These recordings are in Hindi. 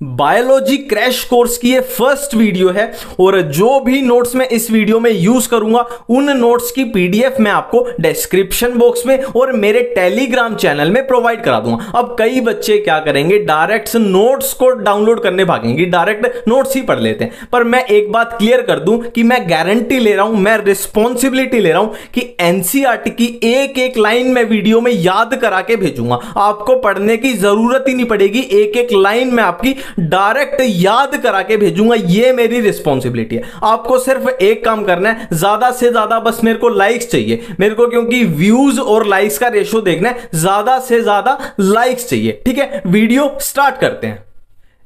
बायोलॉजी क्रैश कोर्स की ये फर्स्ट वीडियो है और जो भी नोट्स मैं इस वीडियो में यूज करूंगा उन नोट्स की पीडीएफ मैं आपको डिस्क्रिप्शन बॉक्स में और मेरे टेलीग्राम चैनल में प्रोवाइड करा दूंगा। अब कई बच्चे क्या करेंगे, डायरेक्ट नोट्स को डाउनलोड करने भागेंगे, डायरेक्ट नोट्स ही पढ़ लेते हैं। पर मैं एक बात क्लियर कर दूं कि मैं गारंटी ले रहा हूं, मैं रिस्पॉन्सिबिलिटी ले रहा हूं कि एनसीईआरटी की एक एक लाइन मैं वीडियो में याद करा के भेजूंगा। आपको पढ़ने की जरूरत ही नहीं पड़ेगी, एक एक लाइन में आपकी डायरेक्ट याद करा के भेजूंगा। ये मेरी रिस्पॉन्सिबिलिटी है। आपको सिर्फ एक काम करना है, ज्यादा से ज्यादा बस मेरे को लाइक्स चाहिए मेरे को, क्योंकि व्यूज और लाइक्स का रेशो देखना है, ज्यादा से ज्यादा लाइक्स चाहिए। ठीक है, वीडियो स्टार्ट करते हैं।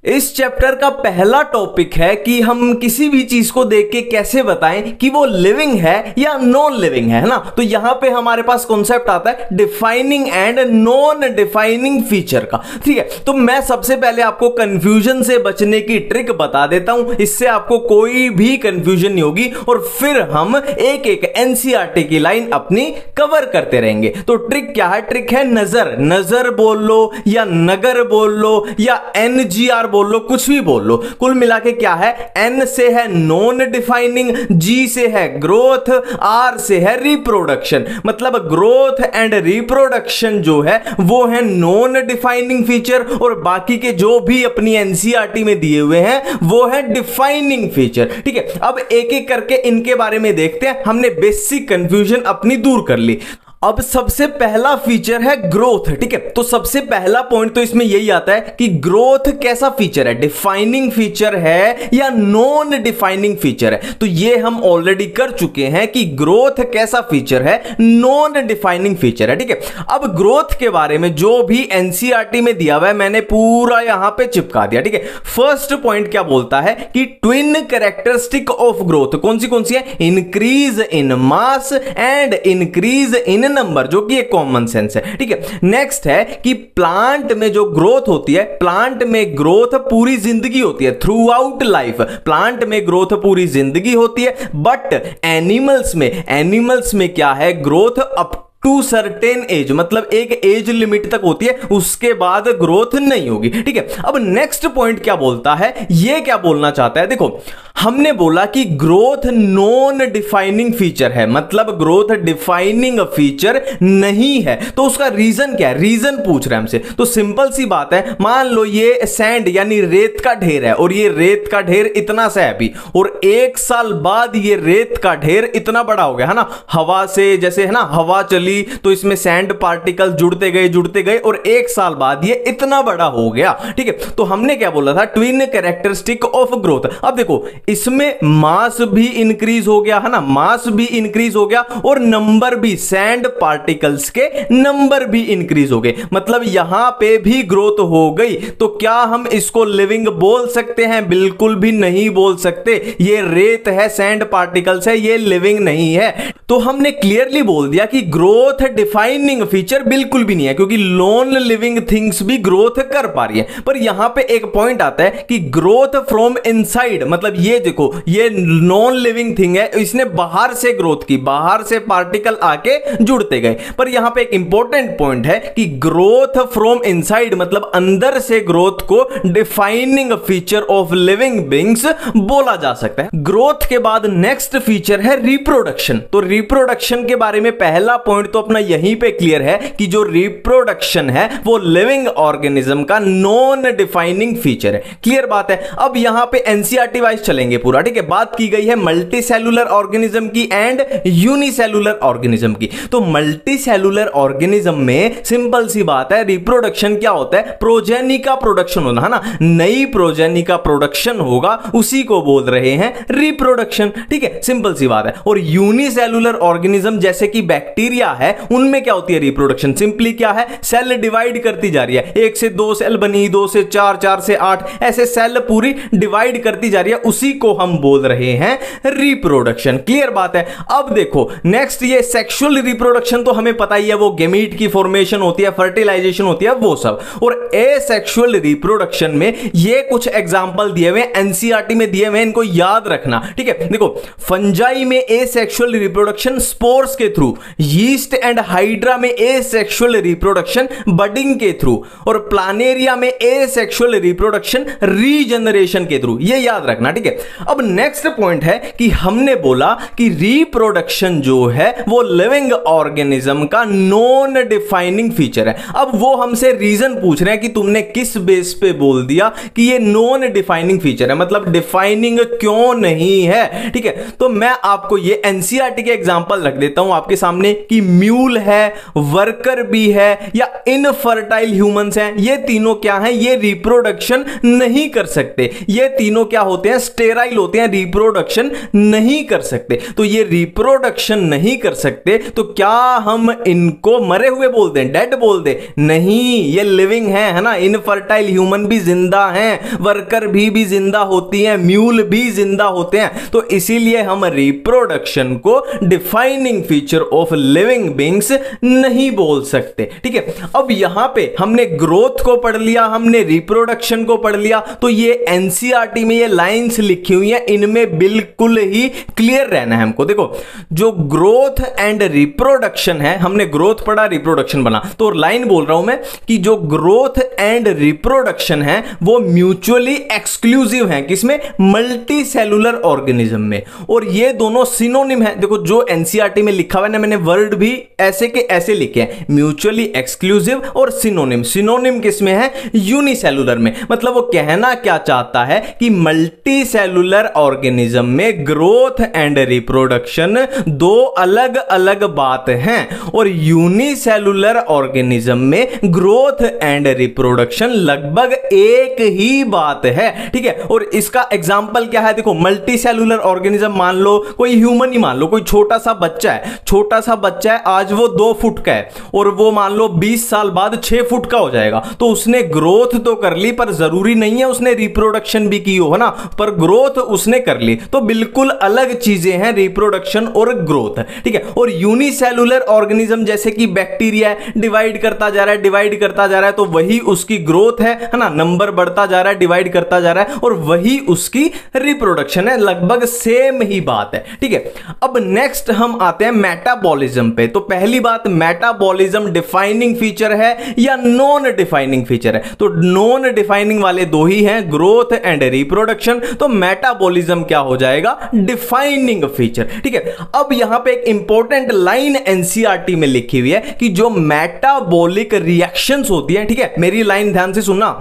इस चैप्टर का पहला टॉपिक है कि हम किसी भी चीज को देख के कैसे बताएं कि वो लिविंग है या नॉन लिविंग है ना। तो यहां पे हमारे पास कॉन्सेप्ट आता है defining and non defining feature का। ठीक है, तो मैं सबसे पहले आपको कंफ्यूजन से बचने की ट्रिक बता देता हूं, इससे आपको कोई भी कंफ्यूजन नहीं होगी और फिर हम एक एक एनसीईआरटी की लाइन अपनी कवर करते रहेंगे। तो ट्रिक क्या है? ट्रिक है नजर। नजर बोल लो या नगर बोल लो या एनजीआर बोल लो, कुछ भी बोल लो। कुल मिला के क्या है? एन से है नॉन डिफाइनिंग, जी से है ग्रोथ, आर से है रिप्रोडक्शन। मतलब ग्रोथ एंड रिप्रोडक्शन जो है वो है नॉन डिफाइनिंग फीचर और बाकी के जो भी अपनी एनसीईआरटी में दिए हुए हैं वो है डिफाइनिंग फीचर। ठीक है, अब एक एक करके इनके बारे में देखते हैं। हमने बेसिक कंफ्यूजन अपनी दूर कर ली। अब सबसे पहला फीचर है ग्रोथ। ठीक है, तो सबसे पहला पॉइंट तो इसमें यही आता है कि ग्रोथ कैसा फीचर है, डिफाइनिंग फीचर है या नॉन डिफाइनिंग फीचर है। तो ये हम ऑलरेडी कर चुके हैं कि ग्रोथ कैसा फीचर है, नॉन डिफाइनिंग फीचर है। ठीक है, अब ग्रोथ के बारे में जो भी एनसीईआरटी में दिया हुआ है मैंने पूरा यहां पे चिपका दिया। ठीक है, फर्स्ट पॉइंट क्या बोलता है कि ट्विन कैरेक्टरिस्टिक ऑफ ग्रोथ कौन सी है? Increase in mass and increase in number, जो कि एक कॉमन सेंस है। ठीक है, नेक्स्ट है कि प्लांट में जो ग्रोथ होती है, प्लांट में ग्रोथ पूरी जिंदगी होती है, थ्रू आउट लाइफ प्लांट में ग्रोथ पूरी जिंदगी होती है। बट एनिमल्स में क्या है? Growth up to certain age, मतलब एक एज लिमिट तक होती है, उसके बाद ग्रोथ नहीं होगी। ठीक है, अब नेक्स्ट पॉइंट क्या बोलता है, ये क्या बोलना चाहता है? देखो, हमने बोला कि ग्रोथ नॉन डिफाइनिंग फीचर है, मतलब ग्रोथ डिफाइनिंग फीचर नहीं है। तो उसका रीजन क्या है? रीजन पूछ रहे हैं हमसे। तो सिंपल सी बात है, मान लो ये सैंड यानी रेत का ढेर है और ये रेत का ढेर इतना सा है अभी, और एक साल बाद ये रेत का ढेर इतना बड़ा हो गया है ना। हवा से जैसे है ना, हवा चली तो इसमें सैंड पार्टिकल जुड़ते गए और एक साल बाद ये इतना बड़ा हो गया। ठीक है, तो हमने क्या बोला था? Twin characteristic of growth. अब देखो, इसमें मास भी इंक्रीज हो गया है ना, मास भी इंक्रीज हो गया और नंबर भी, सैंड पार्टिकल्स के नंबर भी इंक्रीज हो गए, मतलब यहां पे भी ग्रोथ हो गई। तो क्या हम इसको लिविंग बोल सकते हैं? बिल्कुल भी नहीं बोल सकते। ये रेत है, सैंड पार्टिकल्स है, ये लिविंग नहीं है। तो हमने क्लियरली बोल दिया कि ग्रोथ डिफाइनिंग फीचर बिल्कुल भी नहीं है, क्योंकि नॉन लिविंग थिंग्स भी ग्रोथ कर पा रही है। पर यहां पे एक पॉइंट आता है कि ग्रोथ फ्रॉम इनसाइड, मतलब ये देखो, ये नॉन लिविंग थिंग है, इसने बाहर से ग्रोथ की, बाहर से पार्टिकल आके जुड़ते गए। पर यहां पे एक इंपॉर्टेंट पॉइंट है कि ग्रोथ फ्रॉम इनसाइड, मतलब अंदर से ग्रोथ को defining feature of living beings बोला जा सकता है। ग्रोथ के बाद नेक्स्ट फीचर है रिप्रोडक्शन। तो रिप्रोडक्शन के बारे में पहला पॉइंट तो अपना यहीं पे क्लियर है कि जो रिप्रोडक्शन है वो लिविंग ऑर्गेनिज्म का नॉन डिफाइनिंग फीचर है। क्लियर बात है। अब यहां पे एनसीईआरटी वाइज चलेंगे पूरा। ठीक है, बात की गई है मल्टी सेलुलर ऑर्गेनिज्म की एंड यूनिसेलुलर ऑर्गेनिज्म की। तो मल्टी सेलुलर ऑर्गेनिज्म में सिंपल सी बात है, रिप्रोडक्शन क्या होता है? प्रोजेनी का प्रोडक्शन होना है ना, नई प्रोजेनी का प्रोडक्शन होगा, उसी को बोल रहे हैं रिप्रोडक्शन। ठीक है, सिंपल सी बात है। और यूनिसेलुलर ऑर्गेनिज्म जैसे कि बैक्टीरिया है, उनमें क्या होती है रिप्रोडक्शन? सिंपली क्या है? सेल डिवाइड करती जा रही है, 1 से 2 सेल बनी, 2 से 4, 4 से 8, ऐसे सेल पूरी डिवाइड करती जा रही है, उसी उसी को हम बोल रहे हैं रिप्रोडक्शन। क्लियर बात है। अब देखो नेक्स्ट, ये सेक्सुअल रिप्रोडक्शन तो हमें पता ही है, वो गेमीट की फॉर्मेशन होती है, फर्टिलाइजेशन होती है, वो सब। और एसेक्सुअल रिप्रोडक्शन में ये कुछ एग्जांपल दिए हुए एनसीईआरटी में दिए हुए, इनको याद रखना, ठीक है। देखो फंजाई में एसेक्सुअल रिप्रोडक्शन स्पोर्स के थ्रू, यीस्ट एंड हाइड्रा में एसेक्सुअल रिप्रोडक्शन बडिंग के थ्रू, और प्लानेरिया में एसेक्सुअल रिप्रोडक्शन रीजनरेशन के थ्रू। ये याद रखना, ठीक है। अब नेक्स्ट पॉइंट है कि हमने बोला कि रिप्रोडक्शन जो है वो लिविंग ऑर्गेनिज्म का नॉन डिफाइनिंग फीचर है। अब वो हमसे रीजन पूछ रहे हैं कि तुमने किस बेस पे बोल दिया कि ये नॉन डिफाइनिंग फीचर है, मतलब डिफाइनिंग क्यों नहीं है, ठीक है। तो मैं आपको ये एनसीईआरटी के एग्जांपल रख देता हूं आपके सामने कि म्यूल है, वर्कर बी है, या इनफर्टाइल ह्यूमंस हैं। ये तीनों क्या हैं? ये रिप्रोडक्शन नहीं कर सकते। ये तीनों क्या होते हैं? स्टेराइल होते हैं, रिप्रोडक्शन नहीं कर सकते। तो ये रिप्रोडक्शन नहीं कर सकते, तो क्या हम इनको मरे हुए बोल दें, डेड बोल दें? नहीं, ये लिविंग है ना। इनफर्टाइल ह्यूमन भी जिंदा हैं, वर्कर भी जिंदा होती हैं, म्यूल भी जिंदा होते हैं। तो इसीलिए हम रिप्रोडक्शन को defining feature of living beings नहीं बोल सकते, ठीक है। अब यहां पे हमने ग्रोथ को पढ़ लिया, हमने रिप्रोडक्शन को पढ़ लिया। तो ये एनसीईआरटी में ये लाइंस लिखी हुई हैं, इनमें बिल्कुल ही क्लियर रहना है हमको। देखो जो ग्रोथ एंड रिप्रोडक्शन है, हमने ग्रोथ पढ़ा, रिप्रोडक्शन बना, तो लाइन बोल रहा हूं मैं कि जो ग्रोथ एंड रिप्रोडक्शन है वो म्यूचुअली एक्सक्लूसिव है। किसमें? मल्टी सेलुलर ऑर्गेनिज्म में। और ये दोनों सिनोनिम है। देखो जो एनसीईआरटी में लिखा हुआ है ना, मैंने वर्ड भी ऐसे के ऐसे लिखे हैं, म्यूचुअली एक्सक्लूसिव और सिनोनिम। सिनोनिम किसमें है? यूनिसेलुलर में। मतलब वो कहना क्या चाहता है कि मल्टी सेलुलर ऑर्गेनिज्म में ग्रोथ एंड रिप्रोडक्शन दो अलग अलग बात हैं, और यूनिसेलुलर ऑर्गेनिज्म में ग्रोथ एंड रिप्रोडक्शन लगभग एक ही बात है, ठीक है। और इसका एग्जांपल क्या है? देखो मल्टी सेलुलर ऑर्गेनिज्म मान लो, कोई ह्यूमन ही मान लो, कोई छोटा सा बच्चा है, छोटा सा बच्चा है, आज वो 2 फुट का है, और वो मान लो 20 साल बाद 6 फुट का हो जाएगा। तो उसने ग्रोथ तो कर ली, पर जरूरी नहीं है उसने रिप्रोडक्शन भी की हो ना, पर ग्रोथ उसने कर ली। तो बिल्कुल अलग चीजें हैं रिप्रोडक्शन और ग्रोथ, ठीक है। और यूनिसेलुलर ऑर्गेनिज्म जैसे कि बैक्टीरिया है, डिवाइड करता जा रहा है, डिवाइड करता जा रहा है, तो वही उसकी ग्रोथ है ना, नंबर बढ़ता जा रहा है, डिवाइड करता जा रहा है, और वही उसकी रिप्रोडक्शन है। लगभग सेम ही बात है, ठीक है। अब नेक्स्ट हम आते हैं मेटाबॉलिज्म पे। तो पहली बात, मेटाबॉलिज्म डिफाइनिंग फीचर है या नॉन डिफाइनिंग फीचर है? तो नॉन डिफाइनिंग वाले दो ही हैं, ग्रोथ एंड रिप्रोडक्शन। तो मेटाबॉलिज्म क्या हो जाएगा? डिफाइनिंग फीचर, ठीक है। अब यहां पे एक इंपॉर्टेंट लाइन एनसीईआरटी में लिखी हुई है कि जो मेटाबॉलिक रिएक्शंस होती हैं, ठीक है, मेरी लाइन ध्यान से सुनना,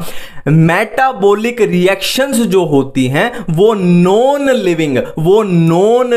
मेटाबॉलिक रिएक्शंस जो होती हैं वो नॉन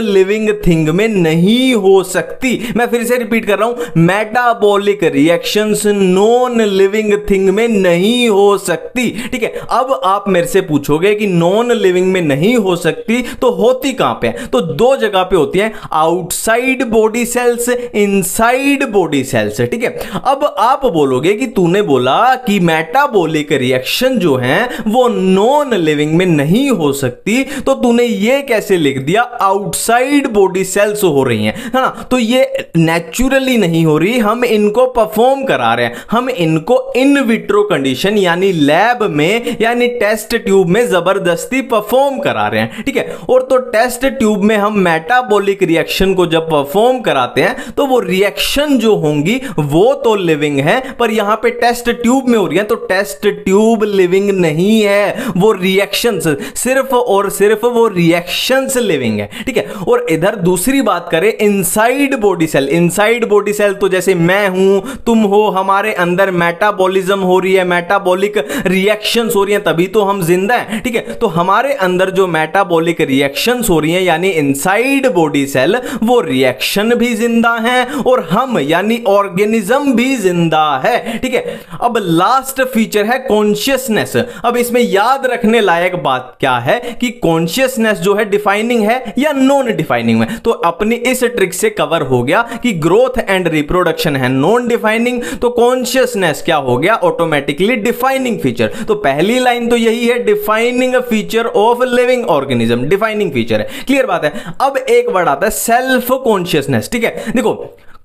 लिविंग थिंग में नहीं हो सकती। मैं फिर से रिपीट कर रहा हूं, metabolic reactions non living thing में नहीं हो सकती, ठीक है। अब आप मेरे से पूछोगे कि नॉन लिविंग में नहीं हो सकती तो होती कहां पे? तो 2 जगह पे होती हैं, outside body cells, inside body cells, ठीक है। अब आप बोलोगे कि तूने बोला कि मेटाबॉलिक रिएक्शन जो है वो नॉन लिविंग में नहीं हो सकती, तो तूने ये कैसे लिख दिया आउटसाइड बॉडी सेल्स हो रही हैं, है ना? तो ये नेचुरली नहीं हो रही, हम इनको परफॉर्म करा रहे हैं, हम इनको इन विट्रो कंडीशन यानी लैब में यानी टेस्ट ट्यूब में जबरदस्ती परफॉर्म करा रहे हैं, ठीक है। और तो टेस्ट ट्यूब में हम मेटाबॉलिक रिएक्शन को जब परफॉर्म कराते हैं तो वो रिएक्शन जो होंगी वो तो लिविंग है, पर यहां पे टेस्ट ट्यूब में हो रही है, तो टेस्ट ट्यूब लिविंग नहीं है, वो रिएक्शंस, सिर्फ और सिर्फ वो रिएक्शंस लिविंग है, ठीक है। और इधर दूसरी बात करें inside body cell, inside body cell तो जैसे मैं हूं, तुम हो, हमारे अंदर मेटाबॉलिज्म हो रही है, मेटाबॉलिक रिएक्शंस हो रही हैं, तभी तो हम जिंदा हैं, ठीक है। तो हमारे अंदर जो मेटाबॉलिक रिएक्शंस हो रही हैं यानी इनसाइड बॉडी सेल, वो रिएक्शन भी जिंदा हैं और हम यानी ऑर्गेनिज्म भी जिंदा है, ठीक है। अब लास्ट फीचर है कॉन्शियसनेस। अब इसमें याद रखने लायक बात क्या है कि कॉन्शियसनेस जो है डिफाइनिंग है या नॉन डिफाइनिंग में। तो अपनी इस ट्रिक से कवर हो गया कि ग्रोथ एंड रिप्रोडक्शन है नॉन डिफाइनिंग, तो कॉन्शियसनेस क्या हो गया? Automatically defining feature. तो पहली लाइन तो यही है, defining feature of living organism, defining feature है, क्लियर बात है। अब एक वर्ड आता है सेल्फ कॉन्शियसनेस, ठीक है। देखो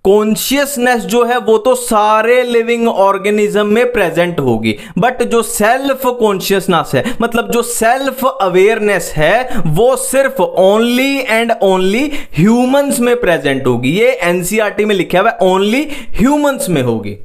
कॉन्शियसनेस जो है वो तो सारे लिविंग ऑर्गेनिज्म में प्रेजेंट होगी, बट जो सेल्फ कॉन्शियसनेस है, मतलब जो सेल्फ अवेयरनेस है, वो सिर्फ ओनली एंड ओनली ह्यूमंस में प्रेजेंट होगी। ये एनसीईआरटी में लिखा हुआ है, ओनली ह्यूमंस में होगी।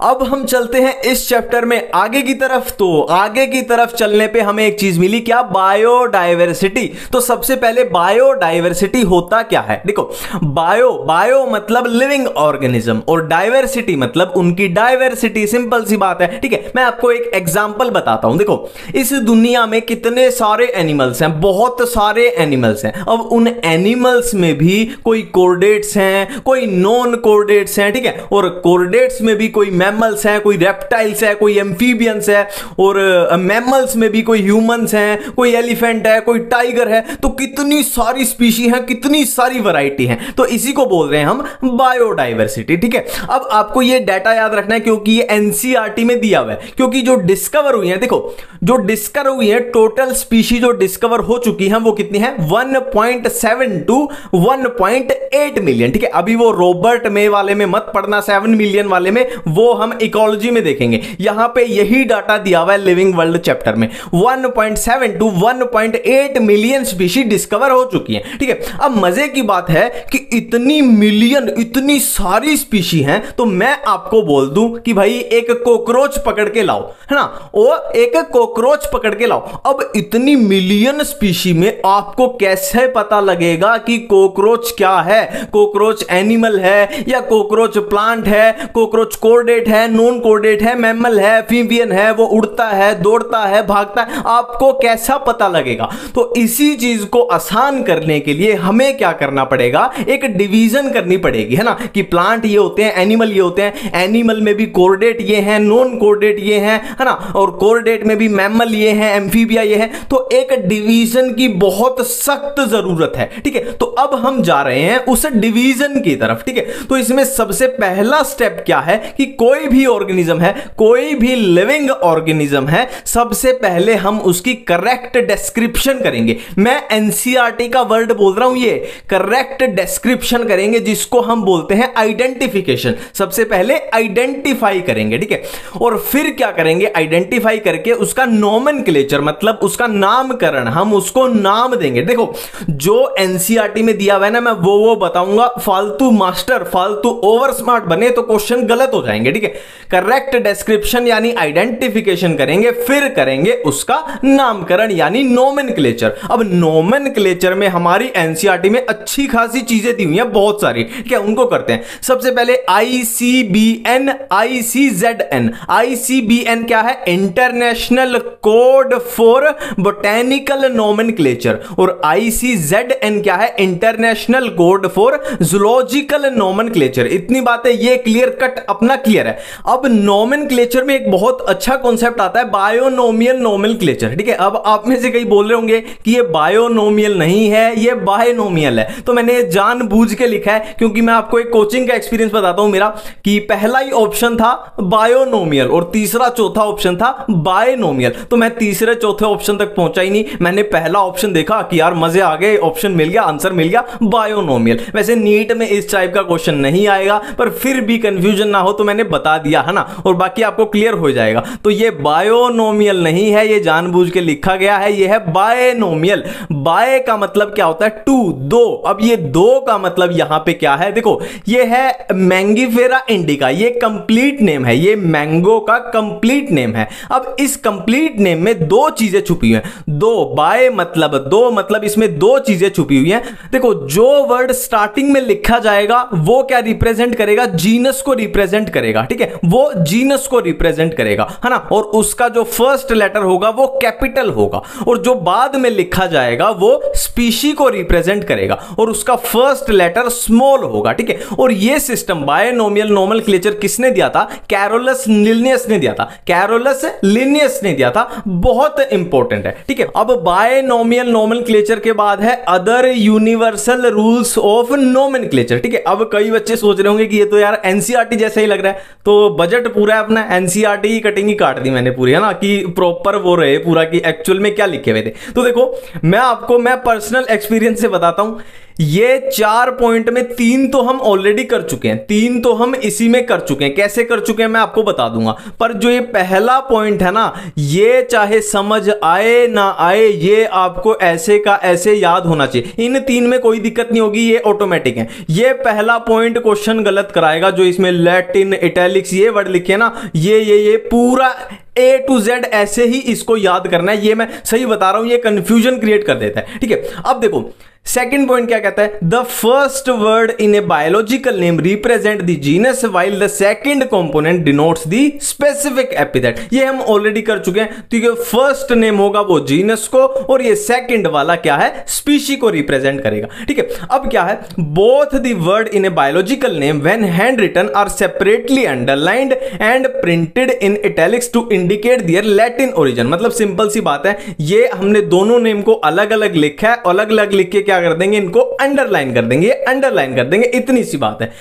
अब हम चलते हैं इस चैप्टर में आगे की तरफ। तो आगे की तरफ चलने पे हमें एक चीज मिली, क्या? बायोडायवर्सिटी। तो सबसे पहले बायोडायवर्सिटी होता क्या है? देखो बायो मतलब लिविंग ऑर्गेनिज्म और डायवर्सिटी मतलब उनकी डायवर्सिटी। सिंपल सी बात है, ठीक है। मैं आपको एक एग्जांपल बताता हूं। देखो इस दुनिया में कितने सारे एनिमल्स हैं, बहुत सारे एनिमल्स हैं। अब उन एनिमल्स में भी कोई कोर्डेट्स हैं, कोई नॉन कोर्डेट्स हैं, ठीक है। और कोर्डेट्स में भी कोई मैमल्स हैं, कोई रेप्टाइल्स है, कोई एम्फीबियंस है, और मैमल्स में भी कोई ह्यूमंस हैं, कोई एलिफेंट है, कोई टाइगर है। तो कितनी सारी स्पीशी हैं, कितनी सारी वैरायटी हैं। तो इसी को बोल रहे हैं हम बायोडायवर्सिटी, ठीक है। अब आपको ये डाटा याद रखना है क्योंकि ये एनसीईआरटी में दिया हुआ है। क्योंकि जो डिस्कवर हुई है, देखो जो डिस्कवर हुई है, टोटल स्पीशी जो डिस्कवर हो चुकी है वो कितनी है? 1.7 to 1.8 मिलियन, ठीक है। अभी वो रॉबर्ट मे वाले में मत पढ़ना, 7 मिलियन वाले में, वो हम इकोलॉजी में देखेंगे। यहां पे यही डाटा दिया हुआ है लिविंग वर्ल्ड चैप्टर में। 1.7 to 1.8 मिलियन स्पीशी डिस्कवर हो चुकी हैं, ठीक है। अब मजे की बात है कि इतनी मिलियन, इतनी सारी स्पीशी हैं, तो मैं आपको बोल दूं कि भाई एक कॉकरोच पकड़ के लाओ, है ना, वो एक कॉकरोच पकड़ के लाओ। अब इतनी मिलियन स्पीशी में आपको कैसे पता लगेगा कि कॉकरोच क्या है? कॉकरोच एनिमल है या कॉकरोच प्लांट है, कॉकरोच कोर्डेट है, नॉन कोर्डेट है, मैमल है, एम्फीबियन है, वो उड़ता है, दौड़ता है, भागता है, आपको कैसा पता लगेगा? तो इसी चीज को आसान करने के लिए हमें क्या करना पड़ेगा? एक डिवीजन करनी पड़ेगी, है ना, कि प्लांट ये होते हैं, एनिमल ये होते हैं, एनिमल में भी कोर्डेट ये हैं, नॉन कोर्डेट ये हैं, है ना, और कोर्डेट में भी मैमल ये हैं, एम्फीबिया ये हैं। तो एक डिवीजन की बहुत सख्त जरूरत है, ठीक है। तो अब हम जा रहे हैं उस डिवीजन की तरफ, ठीक है। तो इसमें सबसे पहला स्टेप क्या है कि कोई भी ऑर्गेनिज्म है, कोई भी लिविंग ऑर्गेनिज्म है, सबसे पहले हम उसकी करेक्ट डिस्क्रिप्शन करेंगे। मैं एनसीईआरटी का वर्ड बोल रहा हूं, ये करेक्ट डिस्क्रिप्शन करेंगे, जिसको हम बोलते हैं आइडेंटिफिकेशन। सबसे पहले आइडेंटिफाई करेंगे, ठीक है। और फिर क्या करेंगे? आइडेंटिफाई करके उसका नोमेनक्लेचर मतलब उसका नामकरण, हम उसको नाम देंगे। देखो जो एनसीईआरटी में दिया हुआ है ना, मैं वो बताऊंगा। फालतू मास्टर, फालतू ओवर स्मार्ट बने तो क्वेश्चन गलत हो जाएंगे, ठीक है। करेक्ट डिस्क्रिप्शन यानी आइडेंटिफिकेशन करेंगे, फिर करेंगे उसका नामकरण यानी नोमेनक्लेचर। अब नोमेनक्लेचर में हमारी एनसीईआरटी में अच्छी खासी चीजें दी हुई हैं, बहुत सारी, क्या उनको करते हैं। सबसे पहले आईसीबीएन, आईसीजेडएन। आईसीबीएन क्या है? International code for botanical nomenclature. और आईसीजेडएन क्या है? International code for zoological nomenclature. इतनी बातें ये क्लियर कट अपना क्लियर है। अब नोमेनक्लेचर में एक बहुत अच्छा कॉन्सेप्ट आता है, बायोनोमियल नोमेनक्लेचर, ठीक है। अब आप में से कई बोल रहे होंगे कि ये बायोनोमियल नहीं है, ये बायनोमियल है। तो मैंने जानबूझ के लिखा है क्योंकि मैं आपको एक कोचिंग का एक्सपीरियंस बताता हूं मेरा, कि पहला ही ऑप्शन था बायोनोमियल और तीसरा चौथा ऑप्शन था बायनोमियल। तो मैं तीसरे चौथे ऑप्शन तक पहुंचा ही नहीं, मैंने पहला ऑप्शन देखा कि यार मजे आ गए, ऑप्शन मिल गया, आंसर मिल गया, बायोनोमियल। वैसे नीट में इस टाइप का क्वेश्चन नहीं आएगा, पर फिर भी कंफ्यूजन ना हो तो मैंने बता दिया, है ना, और बाकी आपको क्लियर हो जाएगा। तो ये बायोनोमियल नहीं है, ये जानबूझ के लिखा गया है, ये है बायनोमियल। बाय का मतलब क्या होता है? टू, दो। अब ये दो का मतलब यहां पे क्या है? देखो ये है मैंगीफेरा इंडिका, ये कंप्लीट नेम है, ये मैंगो का कंप्लीट नेम है। अब इस कंप्लीट नेम में दो चीजें छुपी हुई हैं, दो, बाय मतलब दो, मतलब इसमें दो चीजें छुपी हुई हैं। देखो जो वर्ड स्टार्टिंग में लिखा जाएगा वो क्या रिप्रेजेंट करेगा? जीनस को रिप्रेजेंट करेगा, ठीक है, वो जीनस को रिप्रेजेंट करेगा, है ना। और उसका जो फर्स्ट लेटर होगा वो कैपिटल होगा, और जो बाद में लिखा जाएगा वो स्पीशी को रिप्रेजेंट करेगा और उसका फर्स्ट लेटर स्मॉल होगा, ठीक है। और ये सिस्टम बायनोमियल नोमेनक्लेचर किसने दिया था? कैरोलस लिनियस ने दिया था, कैरोलस लिनियस ने दिया था, बहुत इंपॉर्टेंट है, ठीक है। अब बायनोमियल नोमेनक्लेचर के बाद है other universal rules of nomenclature, ठीक है। अब कई बच्चे सोच रहे होंगे कि ये तो यार एनसीईआरटी जैसा ही लग रहा है, तो बजट पूरा है अपना, एनसीईआरटी की कटिंग ही काट दी मैंने पूरी, है ना, कि प्रॉपर वो रहे पूरा कि एक्चुअल में क्या लिखे हुए थे। तो देखो मैं पर्सनल एक्सपीरियंस से बताता हूं, ये 4 पॉइंट में 3 तो हम ऑलरेडी कर चुके हैं, 3 तो हम इसी में कर चुके हैं। कैसे कर चुके हैं मैं आपको बता दूंगा, पर जो ये पहला पॉइंट है ना, ये चाहे समझ आए ना आए, ये आपको ऐसे का ऐसे याद होना चाहिए। इन 3 में कोई दिक्कत नहीं होगी, ये ऑटोमेटिक है। ये पहला पॉइंट क्वेश्चन गलत कराएगा, जो इसमें लैटिन इटैलिक्स ये वर्ड लिखे ना, ये पूरा A to Z ऐसे ही इसको याद करना है। ये मैं सही बता रहा हूं, ये कंफ्यूजन क्रिएट कर देता है, ठीक है। अब देखो सेकेंड पॉइंट क्या कहता है, the first word in a biological name represent the genus while the second component denotes the specific epithet. ये हम ऑलरेडी कर चुके हैं, तो ये फर्स्ट नेम होगा वो जीनस को, और ये सेकंड वाला क्या है, स्पीशी को रिप्रेजेंट करेगा, ठीक है। अब क्या है, both the word in a biological name when handwritten are separately underlined and printed in italics to indicate their Latin origin. मतलब सिंपल सी बात है, ये हमने दोनों नेम को अलग अलग लिखा है, अलग अलग लिख के क्या कर देंगे, इनको अंडरलाइन कर देंगे, अंडरलाइन कर देंगे, इतनी सी बात है।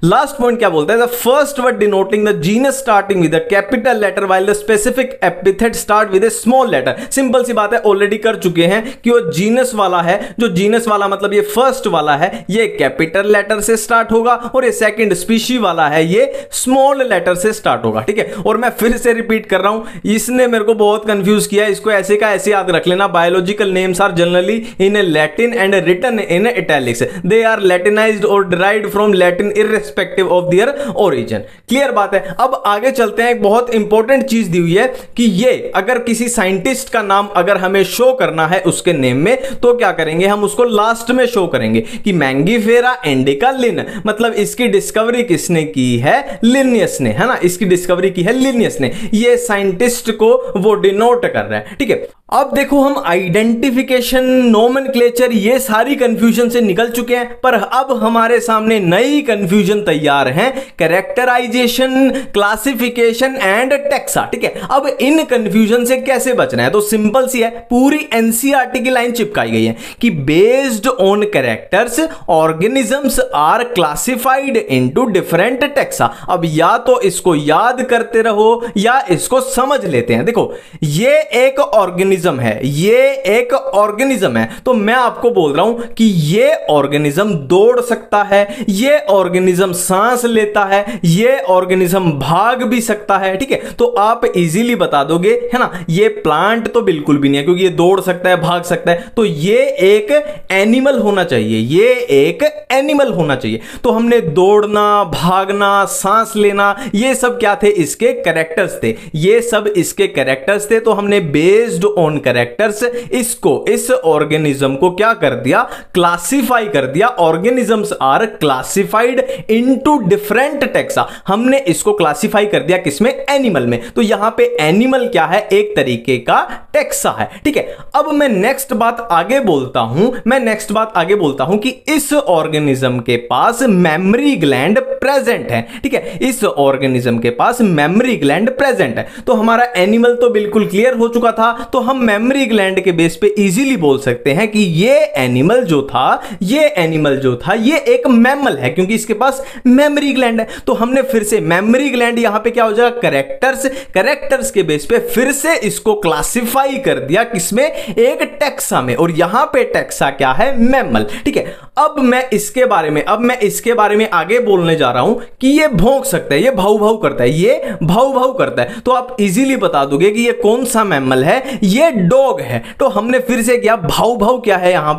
लास्ट पॉइंट क्या बोलता है, the first word denoting the genus starting with the capital letter while the specific epithet start with a small letter. Simple सी बात है, ऑलरेडी कर चुके हैं कि वो जीनस वाला है, जो जीनस वाला मतलब ये फर्स्ट वाला है, ये कैपिटल लेटर से स्टार्ट होगा, और ये सेकंड स्पीशी वाला है, ये स्मॉल लेटर से स्टार्ट होगा, ठीक है। और मैं फिर से रिपीट कर रहा हूं, इसने मेरे को बहुत कंफ्यूज किया, इसको ऐसे का ऐसे याद रख लेना। Biological names are generally in a Latin and written in italics, they are Latinised और derived from Latin irrespective of their origin. Clear बात है। अब आगे चलते हैं, एक बहुत इंपॉर्टेंट चीज दी हुई है कि ये अगर किसी साइंटिस्ट का नाम अगर हमें शो करना है उसके नेम में, तो क्या करेंगे, हम उसको लास्ट में शो करेंगे कि मैंगीफेरा इंडिका लिन, मतलब इसकी डिस्कवरी किसने की है, लिनियस ने, है ना, इसकी डिस्कवरी की है लिनियस ने। ये साइंटिस्ट को वो डिनोट कर रहा है, ठीक है। अब देखो हम आइडेंटिफिकेशन, नोमेनक्लेचर, ये सारी कंफ्यूजन से निकल चुके हैं, पर अब हमारे सामने नई कंफ्यूजन तैयार है, कैरेक्टराइजेशन, क्लासिफिकेशन एंड टेक्सा, ठीक है। अब इन कंफ्यूजन से कैसे बचना है, तो सिंपल सी है, पूरी एनसीईआरटी की लाइन चिपकाई गई है कि based on characters organisms are classified into different taxa. अब या तो इसको याद करते रहो या इसको समझ लेते हैं। देखो ये एक ऑर्गेनिज्म है, ये एक ऑर्गेनिज्म है, तो मैं आपको बोल रहा हूं कि ये ऑर्गेनिज्म दौड़ सकता है, ये ऑर्गेनिज्म सांस लेता है, ये ऑर्गेनिज्म भाग भी सकता है, ठीक है। तो आप इजीली बता दोगे, है ना, ये प्लांट तो बिल्कुल भी नहीं है क्योंकि ये दौड़ सकता है, भाग सकता है, तो ये एक एनिमल होना चाहिए, ये एक एनिमल होना चाहिए। तो हमने दौड़ना, भागना, सांस लेना, ये सब क्या थे, इसके कैरेक्टर्स थे, ये सब इसके कैरेक्टर्स थे। तो हमने बेस्ड ऑन कैरेक्टर्स इसको, इस ऑर्गेनिज्म को क्या कर दिया, क्लासिफाई कर दिया। Organisms are classified into different taxa, हमने इसको क्लासिफाई कर दिया किसमें, एनिमल में। तो यहां पे एनिमल क्या है, एक तरीके का टेक्सा है, ठीक है। अब मैं नेक्स्ट बात आगे बोलता हूं, कि इस ऑर्गेनिज्म के पास मेमोरी ग्लैंड प्रेजेंट है, ठीक है। इस ऑर्गेनिज्म के पास मेमोरी ग्लैंड प्रेजेंट है। तो हमारा एनिमल तो बिल्कुल क्लियर हो चुका था, तो हम मेमोरी ग्लैंड के बेस पे इजीली बोल सकते हैं कि ये एनिमल जो था, ये एक मैमल है क्योंकि इसके पास मेमोरी ग्लैंड है। तो हमने फिर से मेमोरी ग्लैंड यहां पे क्या हो जाएगा, कैरेक्टर्स के बेस पे फिर से इसको क्लासिफाई कर दिया किसमें, एक टेक्सा में, और यहां पे टेक्सा क्या है, मैमल, ठीक है। अब मैं इसके बारे में आगे बोलने जा रहा हूं कि ये भौंक सकता है, ये भाव भाव करता है, ये भाव भाव करता है। तो आप इजीली बता दोगे कि ये कौन सा मैमल है, ये डॉग है। तो हमने फिर से किया, भाव भाव क्या है, यहां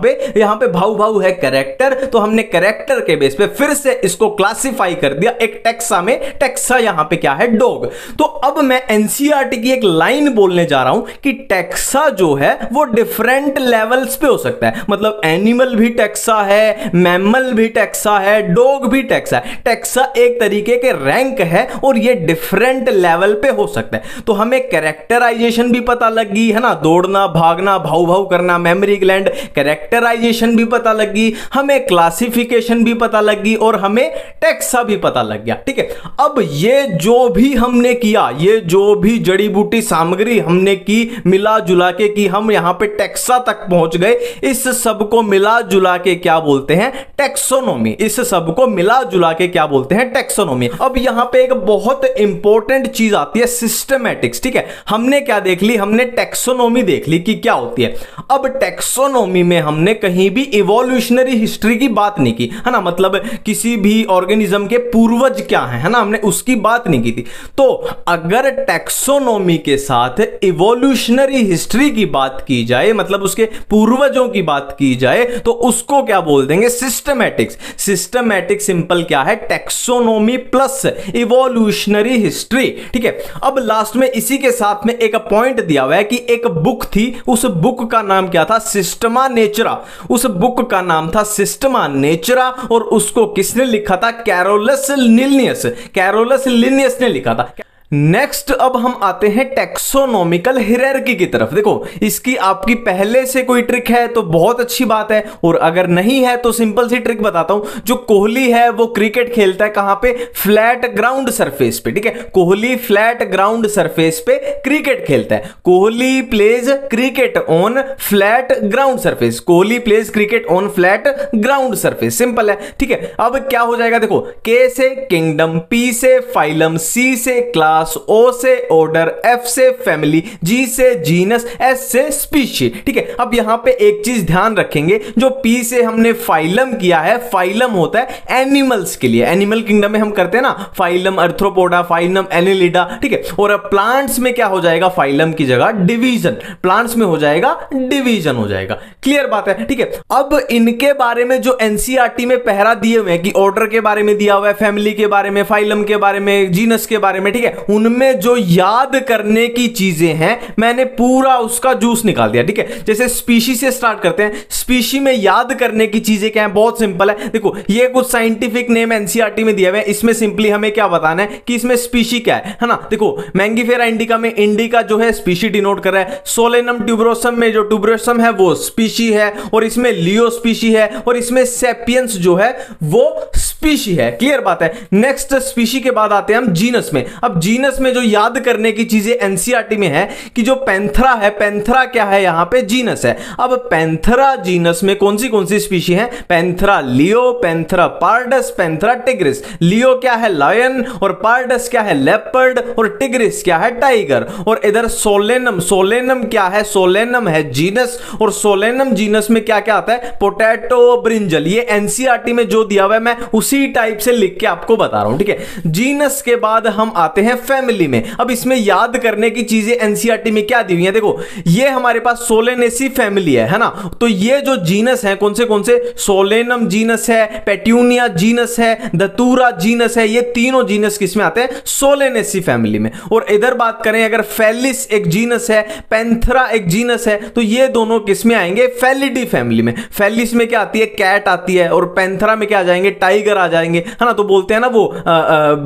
पे भाव भाव है कैरेक्टर, तो हमने कैरेक्टर के बेस पे फिर से इसको क्लासिफाई कर दिया एक टेक्सा में। टेक्सा यहां पे क्या है, डॉग। तो अब मैं एनसीईआरटी की एक लाइन बोलने जा रहा हूं कि टेक्सा जो है वो डिफरेंट लेवल्स पे हो सकता है, मतलब एनिमल भी टेक्सा है, मैमल भी टेक्सा है, डॉग भी टेक्सा है। टेक्सा एक तरीके के रैंक है और ये डिफरेंट लेवल पे हो सकता है। तो हमें कैरेक्टराइजेशन भी पता लगी, है ना, दौड़ना, भागना, भाव भाव करना, मेमोरी ग्लैंड, कैरेक्टराइजेशन भी पता लगी, हमें क्लासिफिकेशन भी पता लगी और हमें टेक्सा भी पता लग गया, ठीक है। अब ये जो भी हमने किया, ये जो भी जड़ी बूटी सामग्री हमने की, मिला जुला के की, हम यहां पे टेक्सा तक पहुंच गए। इस सब को मिला जुला के क्या बोलते हैं, टेक्सोनोमी। इस सब को मिला जुला के क्या बोलते हैं टैक्सोनॉमी। अब यहां पे एक बहुत इंपॉर्टेंट चीज आती है सिस्टमैटिक्स, ठीक है। हमने क्या देख ली, हमने टैक्सोनॉमी देख ली कि क्या होती है। अब टैक्सोनॉमी में हमने कहीं भी इवोल्यूशनरी हिस्ट्री की बात नहीं की, है ना, मतलब किसी भी ऑर्गेनिज्म के पूर्वज क्या है ना, हमने उसकी बात नहीं की थी। तो अगर टैक्सोनॉमी के साथ इवोल्यूशनरी हिस्ट्री की बात की जाए, मतलब उसके पूर्वजों की बात की जाए, तो उसको क्या बोल देंगे, सिस्टमैटिक्स। सिस्टमैटिक सिंपल क्या है, टैक्सोनॉमी प्लस इवोल्यूशनरी हिस्ट्री, ठीक है। अब लास्ट में इसी के साथ में एक पॉइंट दिया हुआ है कि एक बुक थी, उस बुक का नाम क्या था, सिस्टमा नेचुरा। उस बुक का नाम था सिस्टमा नेचुरा और उसको किसने लिखा था, कैरोलस लिनियस। कैरोलस लिनियस ने लिखा था। नेक्स्ट अब हम आते हैं टैक्सोनॉमिकल हायरार्की की तरफ। देखो इसकी आपकी पहले से कोई ट्रिक है तो बहुत अच्छी बात है, और अगर नहीं है तो सिंपल सी ट्रिक बताता हूं। जो कोहली है वो क्रिकेट खेलता है कहां पे, फ्लैट ग्राउंड सरफेस पे, ठीक है। कोहली फ्लैट ग्राउंड सरफेस पे क्रिकेट खेलता है। Kohli pledge cricket on flat ground surface. Kohli pledge cricket on flat ground surface, simple है, ठीक है। अब क्या हो जाएगा, देखो के से किंगडम, पी से फाइलम, सी से क्लास, ओ से ऑर्डर, एफ से फैमिली, जी से जीनस, एस से स्पीशीज, ठीक है। अब यहां पे एक चीज ध्यान रखेंगे, जो पी से हमने फाइलम किया है, फाइलम होता है एनिमल्स के लिए। एनिमल किंगडम में हम करते हैं ना फाइलम अर्थ्रोपोडा, फाइलम एनिलिडा, ठीक है। और प्लांट्स में क्या हो जाएगा, फाइलम की जगह डिवीजन, प्लांट्स में हो जाएगा डिवीजन हो जाएगा। क्लियर बात है, ठीक है। अब इनके बारे में जो एनसीईआरटी में पहरा दिए हुए हैं कि ऑर्डर के बारे में दिया हुआ है, फैमिली के बारे में, फाइलम के बारे में, जीनस के बारे में, ठीक है, उनमें जो याद करने की चीजें हैं मैंने पूरा उसका जूस निकाल दिया, ठीक है। जैसे स्पीशी से स्टार्ट करते हैं। स्पीशी में याद करने की चीजें क्या है, बहुत सिंपल है। देखो ये कुछ साइंटिफिक नेम एनसीईआरटी में दिया हुआ है, इसमें सिंपली हमें क्या बताना है कि इसमें स्पीशी क्या है ना। देखो मैंगीफेरा इंडिका में इंडिका जो है स्पीशी डिनोट कर रहा है। सोलेनम ट्यूबरोसम में जो ट्यूबरोसम है वो स्पीशी है, और इसमें लियो स्पीशी है, और इसमें सेपियंस जो है वो स्पीशी है। क्लियर बात है। नेक्स्ट स्पीशी के बाद आते हैं हम जीनस में। अब जीनस में जो याद करने की चीजें एनसीईआरटी में है कि जो पैंथरा है, पैंथरा क्या है, यहां पे जीनस है। अब पैंथरा जीनस में कौन सी स्पीशी है, Panthera leo, Panthera pardus, Panthera tigris. Leo क्या है, लायन, और पार्डस क्या है, लेपर्ड, और टिग्रिस क्या है, टाइगर। और इधर सोलेनम, सोलेनम क्या है, सोलेनम है जीनस, और सोलेनम जीनस में क्या क्या आता है, पोटैटो, ब्रिंजल। ये एनसीईआरटी में जो दिया हुआ है मैं उसी टाइप से लिख के आपको बता रहा हूं, ठीक है। जीनस के बाद हम आते हैं फैमिली में। अब इसमें याद करने की चीजें एनसीईआरटी में क्या दी हुई है, देखो ये हमारे पास सोलेनेसी फैमिली है ना। तो ये जो जीनस है कौन से, सोलेनम जीनस है, पेट्यूनिया जीनस है, धतूरा जीनस है। ये तीनों जीनस किसमें आते हैं, सोलेनेसी फैमिली में। और इधर बात करें अगर फेलिस एक जीनस है, पैंथरा एक जीनस है, तो ये दोनों किसमें आएंगे, फेलिडी फैमिली में। फेलिस में क्या आती है, कैट आती है, और पैंथरा में क्या आ जाएंगे, टाइगर आ जाएंगे, है ना। तो बोलते हैं ना वो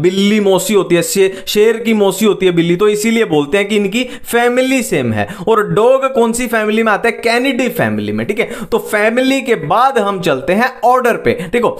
बिल्ली मौसी होती है, शेर की मौसी होती है बिल्ली, तो इसीलिए बोलते हैं कि इनकी फैमिली सेम है। और डॉग कौन सी फैमिली में आता है, कैनिडी फैमिली में, ठीक है। तो फैमिली के बाद हम चलते हैं ऑर्डर पे। देखो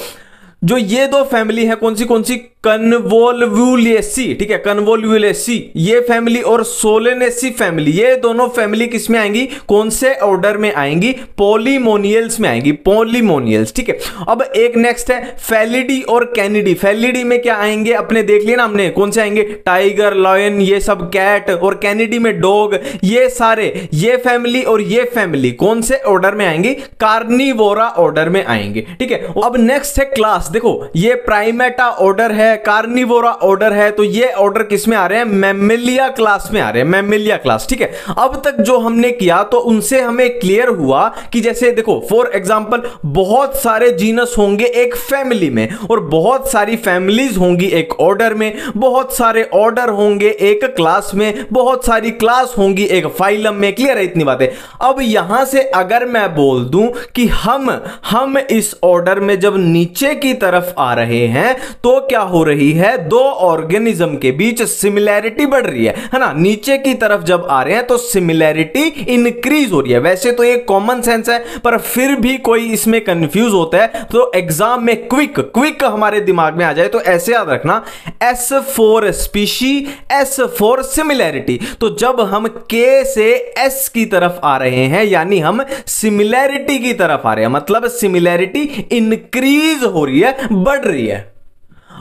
जो ये दो फैमिली है कौन सी, कन्वोल्वुलेसी, ठीक है, कन्वोल्वुलेसी ये फैमिली, और सोलेनेसी फैमिली, ये दोनों फैमिली किस में आएंगी, कौन से ऑर्डर में आएंगी, पॉलीमोनियल्स में आएंगी, पॉलीमोनियल्स, ठीक है। अब एक नेक्स्ट है फेलिडी और कैनिडी। फेलिडी में क्या आएंगे, अपने देख लिया ना हमने, कौन से आएंगे, टाइगर, लायन, ये सब कैट, और कैनिडी में डॉग। ये सारे, ये फैमिली और ये फैमिली कौन से ऑर्डर में आएंगी, कार्निवोरा ऑर्डर में आएंगे, ठीक है। अब नेक्स्ट है क्लास। देखो ये प्राइमेटा ऑर्डर है, कार्निवोरा ऑर्डर है, तो ये ऑर्डर किस में आ रहे हैं, मैमेलिया क्लास में आ रहे हैं, मैमेलिया क्लास, ठीक है। अब तक जो हमने किया तो उनसे हमें क्लियर हुआ कि जैसे देखो फॉर एग्जांपल बहुत सारे जीनस होंगे एक फैमिली में, और बहुत सारी फैमिलीज होंगी एक ऑर्डर में, बहुत सारे ऑर्डर होंगे एक क्लास में, बहुत सारी क्लास होंगी एक फाइलम में। क्लियर है इतनी बातें। अब यहां से अगर मैं बोल दूं कि हम इस ऑर्डर में जब नीचे की तरफ आ रहे हैं तो क्या हो रही है, दो ऑर्गेनिज्म के बीच सिमिलैरिटी बढ़ रही है ना। नीचे की तरफ जब आ रहे हैं तो सिमिलैरिटी इंक्रीज हो रही है। वैसे तो ये कॉमन सेंस है, पर फिर भी कोई इसमें कंफ्यूज होता है तो एग्जाम में क्विक हमारे दिमाग में आ जाए तो ऐसे याद रखना, S for species, S for similarity. तो जब हम K से S की तरफ आ रहे हैं यानी हम सिमिलैरिटी की तरफ आ रहे हैं, मतलब सिमिलैरिटी इंक्रीज हो रही है, बढ़ रही है।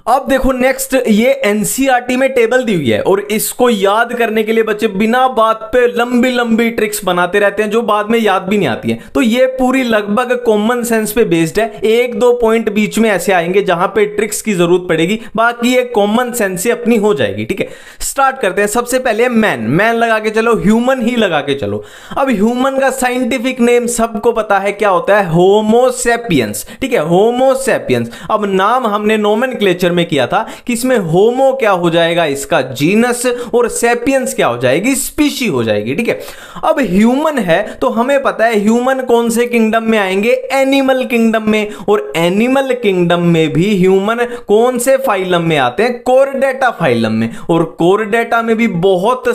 अब देखो नेक्स्ट, ये एनसीईआरटी में टेबल दी हुई है और इसको याद करने के लिए बच्चे बिना बात पे लंबी लंबी ट्रिक्स बनाते रहते हैं जो बाद में याद भी नहीं आती है। तो ये पूरी लगभग कॉमन सेंस पे बेस्ड है। एक दो पॉइंट बीच में ऐसे आएंगे जहां पे ट्रिक्स की जरूरत पड़ेगी, बाकी ये कॉमन सेंस से अपनी हो जाएगी। ठीक है, स्टार्ट करते हैं। सबसे पहले मैन, मैन लगा के चलो, ह्यूमन ही लगा के चलो। अब ह्यूमन का साइंटिफिक नेम सबको पता है क्या होता है, होमो सैपियंस। ठीक है, होमो सैपियंस। अब नाम हमने नोमेनक्लेचर में किया था कि इसमें होमो क्या हो जाएगा, इसका जीनस, और सैपियंस क्या हो जाएगी, स्पीशी हो जाएगी। ठीक है, अब ह्यूमन है तो हमें पता है ह्यूमन कौन से किंगडम में आएंगे, एनिमल किंगडम में। और एनिमल किंगडम में भी ह्यूमन कौन से फाइलम में आते हैं, कोरडेटा फाइलम में। और कोरडेटा में भी बहुत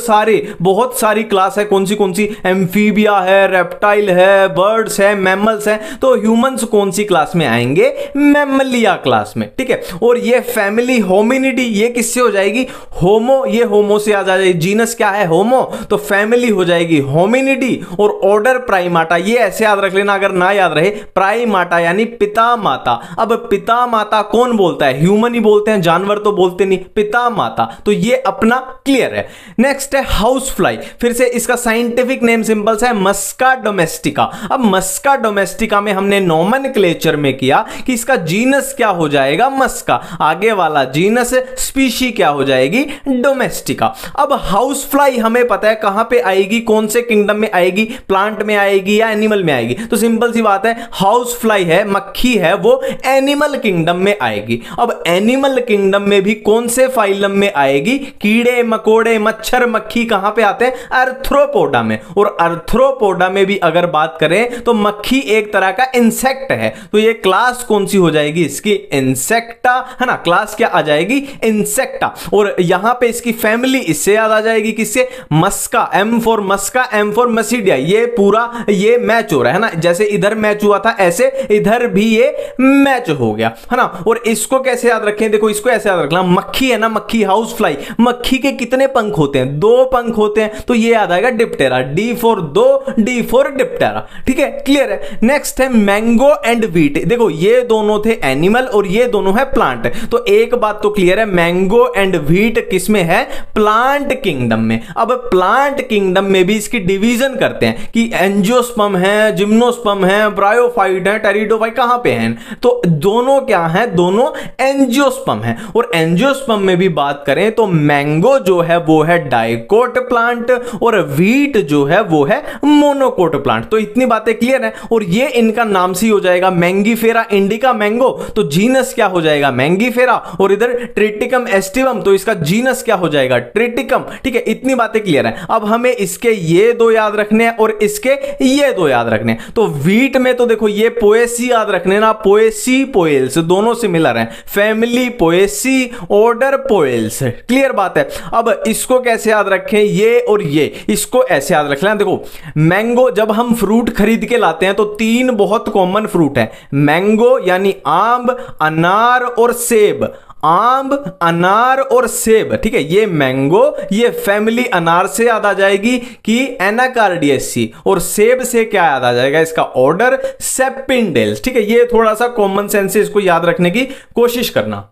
सारी क्लास है। कौन सी, एम्फीबिया है, रेप्टाइल है, बर्ड्स है, मैमल्स है। तो ह्यूमंस कौन सी क्लास में आएंगे, मैमलिया क्लास में। ठीक है, और ये फैमिली होमिनिडी ये किससे हो जाएगी, होमो, ये होमो से आ जाएगी। जीनस क्या है, होमो, तो फैमिली हो जाएगी होमिनिडी। और ऑर्डर प्राइमाटा, ये ऐसे याद रख लेना अगर ना याद रहे, प्राइमाटा यानी पिता माता। अब पिता माता कौन बोलता है, ह्यूमन ही बोलते हैं, जानवर तो बोलते नहीं, पिता माता। तो ये अपना क्लियर है। नेक्स्ट है हाउस फ्लाई। फिर से इसका साइंटिफिक नेम सिंपल सा है, मस्का डोमेस्टिका। अब मस्का डोमेस्टिका में हमने नोमेनक्लेचर में किया कि इसका जीनस क्या हो जाएगा, मस्का, आगे वाला जीनस, स्पीशी क्या हो जाएगी, डोमेस्टिका। अब हाउस फ्लाई हमें पता है कहां पे आएगी, कौन से किंगडम में आएगी, प्लांट में आएगी या एनिमल में आएगी। तो सिंपल सी बात है, हाउस फ्लाई है, मक्खी है, वो एनिमल किंगडम में आएगी। अब एनिमल किंगडम में भी कौन से फाइलम में आएगी, कीड़े मकोड़े मच्छर मक्खी कहां पे आते हैं, आर्थ्रोपोडा में। और आर्थ्रोपोडा में भी अगर बात करें तो मक्खी एक तरह का इंसेक्ट है। तो ये क्लास कौन सी हो जाएगी इसकी, इंसेक्टा, है ना, क्लास क्या आ जाएगी, इंसेक्टा। और यहां पे इसकी फैमिली इससे याद आ जाएगी, किससे, Musca, M for Musca, M for Muscidae. ये पूरा ये मैच हो रहा है ना, जैसे इधर मैच हुआ था ऐसे इधर भी ये मैच हो गया, है ना। और इसको कैसे याद रखें, देखो इसको ऐसे याद रखना, मक्खी है ना, मक्खी, हाउस फ्लाई, मक्खी के कितने पंख होते हैं, 2 पंख होते हैं। तो ये याद आएगा Diptera, D for 2, D for Diptera. ठीक है, क्लियर है। नेक्स्ट है मैंगो एंड व्हीट। देखो ये दोनों थे एनिमल और ये दोनों है प्लांट। तो एक बात तो क्लियर है, मैंगो एंड व्हीट किस में है, प्लांट किंगडम में। अब प्लांट किंगडम में भी इसकी डिवीजन करते हैं कि एंजियोस्पर्म है, जिम्नोस्पर्म है, ब्रायोफाइट है, टेरिडोफाइट, कहां पे हैं। तो दोनों क्या है, दोनों एंजियोस्पर्म है। और एंजियोस्पर्म में भी बात करें तो मैंगो जो है वो है डाइकोट प्लांट और व्हीट जो है वो है मोनोकोट प्लांट। तो इतनी बातें क्लियर है। और ये इनका नाम से हो जाएगा मैंगीफेरा इंडिका मैंगो, तो जीनस क्या हो जाएगा, मैंगीफेरा। और इधर ट्रिटिकम एस्टिवम, तो इसका जीनस क्या हो जाएगा, ट्रिटिकम। ठीक है, इतनी बातें क्लियर है। अब हमें इसके ये 2 याद रखने हैं और इसके ये 2 याद रखने हैं। तो व्हीट में तो देखो ये पोएसी याद रखने ना, पोएसी पोएल्स दोनों सिमिलर हैं, family Poaceae, order Poales. Clear बात है। अब इसको कैसे याद रखें, ये और ये, इसको ऐसे याद रख लेना। देखो मैंगो, जब हम फ्रूट खरीद के लाते हैं तो 3 बहुत कॉमन फ्रूट है, मैंगो यानी आम, अनार और सेब। आम, अनार और सेब। ठीक है, ये मैंगो, ये फैमिली अनार से याद आ जाएगी कि एनाकार्डियेसी, और सेब से क्या याद आ जाएगा, इसका ऑर्डर सेपिंडेल्स। ठीक है, ये थोड़ा सा कॉमन सेंस से इसको याद रखने की कोशिश करना।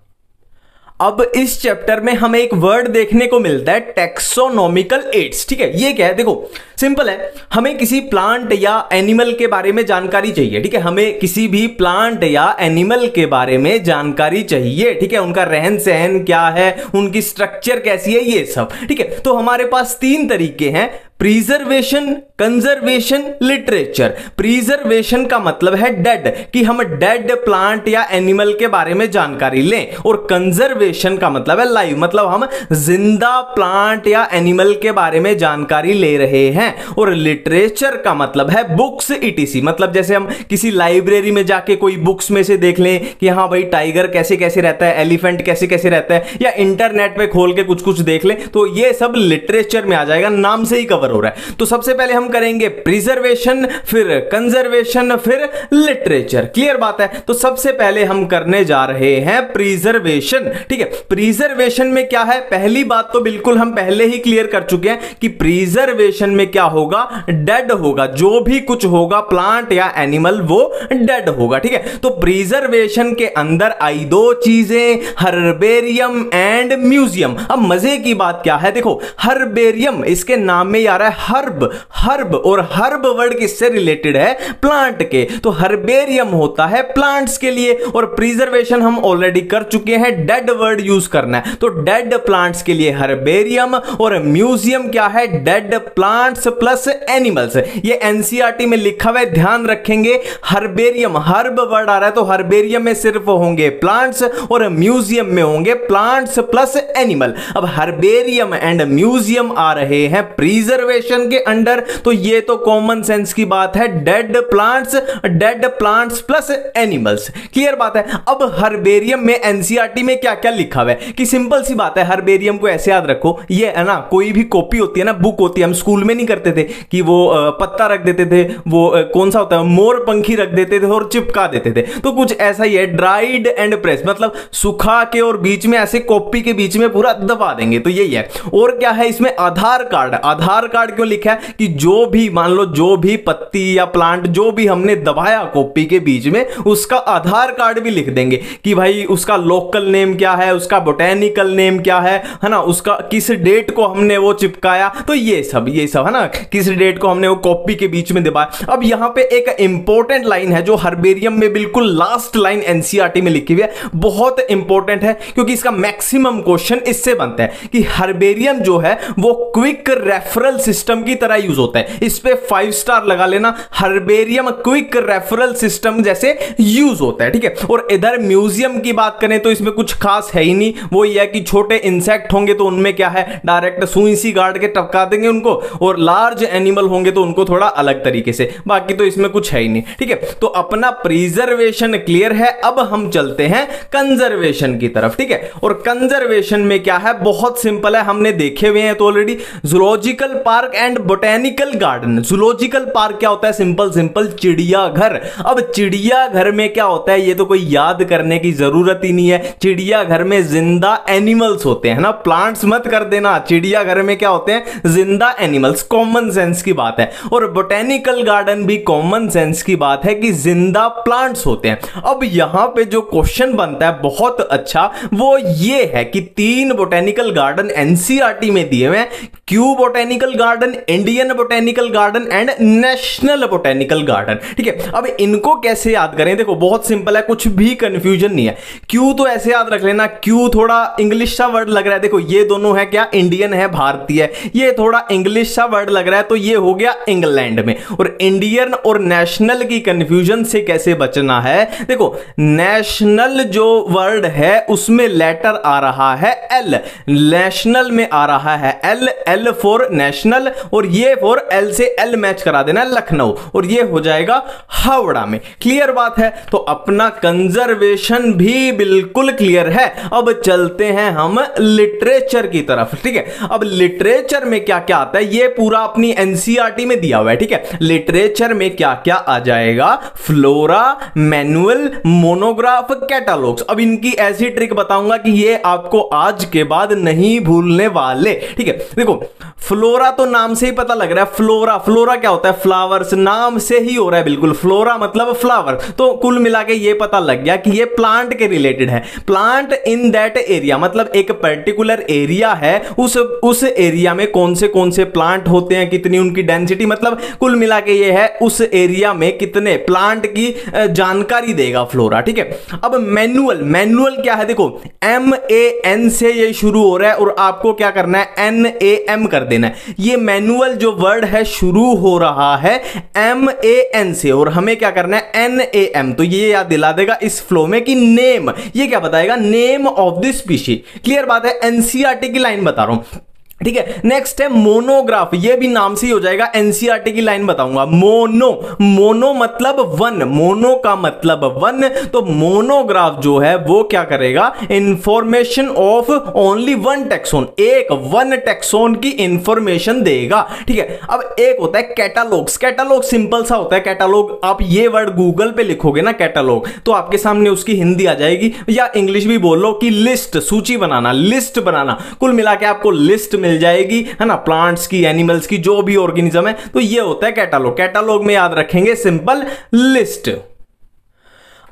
अब इस चैप्टर में हमें एक वर्ड देखने को मिलता है, टैक्सोनॉमिकल एड्स। ठीक है, ये क्या है, देखो सिंपल है, हमें किसी प्लांट या एनिमल के बारे में जानकारी चाहिए। ठीक है, हमें किसी भी प्लांट या एनिमल के बारे में जानकारी चाहिए। ठीक है, उनका रहन सहन क्या है, उनकी स्ट्रक्चर कैसी है, ये सब। ठीक है, तो हमारे पास 3 तरीके हैं, प्रिजर्वेशन, कंजर्वेशन, लिटरेचर। प्रिजर्वेशन का मतलब है डेड, कि हम डेड प्लांट या एनिमल के बारे में जानकारी लें। और कंजर्वेशन का मतलब है लाइव, मतलब हम जिंदा प्लांट या एनिमल के बारे में जानकारी ले रहे हैं। और लिटरेचर का मतलब है बुक्स इटीसी, मतलब जैसे हम किसी लाइब्रेरी में जाके कोई बुक्स में से देख लें कि हाँ भाई टाइगर कैसे कैसे रहता है, एलिफेंट कैसे कैसे रहता है, या इंटरनेट पे खोल के कुछ कुछ देख लें, तो ये सब लिटरेचर में आ जाएगा, नाम से ही कवर हो रहा है। तो सबसे पहले हम करेंगे प्रिजर्वेशन, फिर कंजर्वेशन, फिर लिटरेचर। क्लियर बात है। तो सबसे पहले हम करने जा रहे हैं प्रिजर्वेशन। ठीक है, प्रिजर्वेशन में क्या है, पहली बात तो बिल्कुल हम पहले ही क्लियर कर चुके हैं कि प्रिजर्वेशन में क्या होगा, डेड होगा। जो भी कुछ होगा प्लांट या एनिमल वो डेड होगा, ठीक है। तो प्रिजर्वेशन के अंदर आई दो चीजें, हर्बेरियम एंड म्यूजियम। अब मजे की बात क्या है, देखो हर्बेरियम इसके नाम में ही आ रहा है हर्ब, हर्ब, और हर्ब वर्ड किससे रिलेटेड है, प्लांट के। तो हर्बेरियम होता है प्लांट्स के लिए, और प्रिजर्वेशन हम ऑलरेडी कर चुके हैं, डेड वर्ड यूज करना है। तो डेड प्लांट्स के लिए हर्बेरियम, और म्यूजियम क्या है, डेड प्लांट्स प्लस एनिमल्स। ये एनसीईआरटी में लिखा हुआ है, ध्यान रखेंगे। हर्बेरियम, हर्ब वर्ड आ रहा है तो हर्बेरियम में सिर्फ होंगे प्लांट्स, और म्यूजियम में होंगे प्लांट्स प्लस एनिमल। अब हर्बेरियम एंड म्यूजियम आ रहे हैं प्रिजर्वेशन के अंडर, तो ये तो कॉमन सेंस की बात है, dead plants plus animals. Clear बात है। अब हर्बेरियम में एनसीईआरटी में क्या क्या लिखा हुआ है, कि सिंपल सी बात है, हर्बेरियम को ऐसे याद रखो, ये है ना कोई भी कॉपी होती है ना, बुक होती है, हम स्कूल में नहीं करते थे कि वो पत्ता रख देते थे, वो कौन सा होता है, मोर पंखी रख देते थे और चिपका देते थे। तो कुछ ऐसा ही है, ड्राइड एंड प्रेस, मतलब सुखा के और बीच में ऐसे कॉपी के बीच में पूरा दबा देंगे, तो यही है। और क्या है इसमें, आधार कार्ड। आधार कार्ड क्यों लिखा है, कि जो भी मान लो जो भी पत्ती या प्लांट जो भी हमने दबाया कॉपी के बीच में, उसका आधार कार्ड भी लिख देंगे कि भाई उसका लोकल नेम क्या है, उसका बोटेनिकल नेम क्या है ना, उसका किस डेट को हमने वो चिपकाया, तो ये सब है ना, किस डेट को हमने वो कॉपी के बीच में दबाया। अब यहां पे एक इंपॉर्टेंट लाइन है जो हर्बेरियम में बिल्कुल लास्ट लाइन एनसीईआरटी में लिखी हुई है, बहुत इंपॉर्टेंट है क्योंकि इसका मैक्सिमम क्वेश्चन इससे बनता है कि हर्बेरियम जो है वो क्विक रेफरल सिस्टम की तरह यूज होता है। इस पे 5 स्टार लगा लेना, हर्बेरियम क्विक रेफरल सिस्टम जैसे यूज होता है, ठीक है। और इधर म्यूजियम की बात करें तो इसमें कुछ खास है ही नहीं, वो ये है कि छोटे इंसेक्ट होंगे तो उनमें क्या है, डायरेक्ट सुई सी गाड़ के टपका देंगे उनको, और लार्ज एनिमल होंगे तो उनको थोड़ा अलग तरीके से, बाकी तो इसमें कुछ है ही नहीं, ठीक है। तो अपना प्रिजर्वेशन क्लियर है। अब हम चलते हैं कंजर्वेशन की तरफ, ठीक है। और कंजर्वेशन में क्या है, बहुत सिंपल है, हमने देखे हुए हैं तो already, zoological park and botanical garden. Zoological park क्या होता है, सिंपल चिड़ियाघर। अब चिड़ियाघर में क्या होता है, ये तो कोई याद करने की जरूरत ही नहीं है, चिड़ियाघर में जिंदा एनिमल्स होते हैं ना, प्लांट्स मत कर देना, चिड़ियाघर में क्या होते हैं, जिंदा एनिमल्स, कॉमन सेंस की बात है। और बोटेनिकल गार्डन भी कॉमन सेंस की बात है कि जिंदा प्लांट्स होते हैं। अब यहां पे जो क्वेश्चन बनता है बहुत अच्छा, वो ये है कि 3 बोटेनिकल गार्डन एनसीईआरटी में दिए हुए हैं, Q botanical garden, Indian botanical garden and national botanical garden, ठीक है। अब इनको कैसे याद करें, देखो बहुत सिंपल है, कुछ भी कंफ्यूजन नहीं है। क्यू तो ऐसे याद रख लेना, क्यू थोड़ा इंग्लिश सा वर्ड लग रहा है, देखो ये दोनों है क्या, इंडियन है भारतीय, ये थोड़ा इंग्लिश सा वर्ड लग रहा है तो ये हो गया इंग्लैंड में। और इंडियन और नेशनल की कंफ्यूजन से कैसे बचना है, देखो नेशनल जो वर्ड है उसमें लेटर आ रहा है एल, नेशनल में आ रहा है एल, एल फॉर नेशनल, और ये फॉर एल से एल मैच करा देना लखनऊ, और ये हो जाएगा हावड़ा में। क्लियर बात है। तो अपना कंजर्वेशन भी बिल्कुल क्लियर है। अब चलते हैं हम लिटरेचर की तरफ, ठीक है। अब लिटरेचर में क्या क्या आता है, ये पूरा अपनी एनसीईआरटी में दिया हुआ है, ठीक है। लिटरेचर में क्या क्या आ जाएगा, फ्लोरा, मैनुअल, मोनोग्राफ, कैटलॉग्स। अब इनकी ऐसी ट्रिक बताऊंगा कि ये आपको आज के बाद नहीं भूलने वाले, ठीक है। देखो फ्लोरा तो नाम से ही पता लग रहा है, फ्लोरा, फ्लोरा क्या होता है, फ्लावर्स, नाम से ही हो रहा है बिल्कुल, फ्लोरा मतलब फ्लावर। तो कुल मिला के ये पता लग गया कि ये प्लांट के रिलेटेड है। प्लांट इन दैट एरिया मतलब एक पर्टिकुलर एरिया है, उस एरिया में कौन से प्लांट होते हैं, कितनी उनकी डेंसिटी, मतलब कुल मिला के ये है उस एरिया में कितने प्लांट की जानकारी देगा फ्लोरा, ठीक है। अब मैनुअल, मैनुअल क्या है, देखो MAN से ये शुरू हो रहा है और आपको क्या करना है, NAM कर देना है। ये मैनुअल जो वर्ड है शुरू हो रहा है MAN से और हमें क्या करना है NAM। तो ये याद दिला देगा इस फ्लो में कि नेम, ये क्या बताएगा, name of the species. Clear बात है, एनसीईआरटी की लाइन बता रहा हूं, ठीक है। नेक्स्ट है मोनोग्राफ, ये भी नाम से ही हो जाएगा, एनसीईआरटी की लाइन बताऊंगा। मोनो, मोनो मतलब वन, मोनो का मतलब वन, तो मोनोग्राफ जो है वो क्या करेगा, information of only one taxon, एक वन टैक्सोन की इंफॉर्मेशन देगा, ठीक है। अब एक होता है कैटालॉग्स, कैटालॉग सिंपल सा होता है कैटालॉग, आप ये वर्ड गूगल पे लिखोगे ना कैटालॉग तो आपके सामने उसकी हिंदी आ जाएगी, या इंग्लिश भी बोल लो कि लिस्ट, सूची बनाना, लिस्ट बनाना, कुल मिला के आपको लिस्ट मिल मिल जाएगी, है ना, प्लांट्स की, एनिमल्स की, जो भी ऑर्गेनिज्म है। तो ये होता है कैटालॉग। कैटालॉग में याद रखेंगे सिंपल लिस्ट।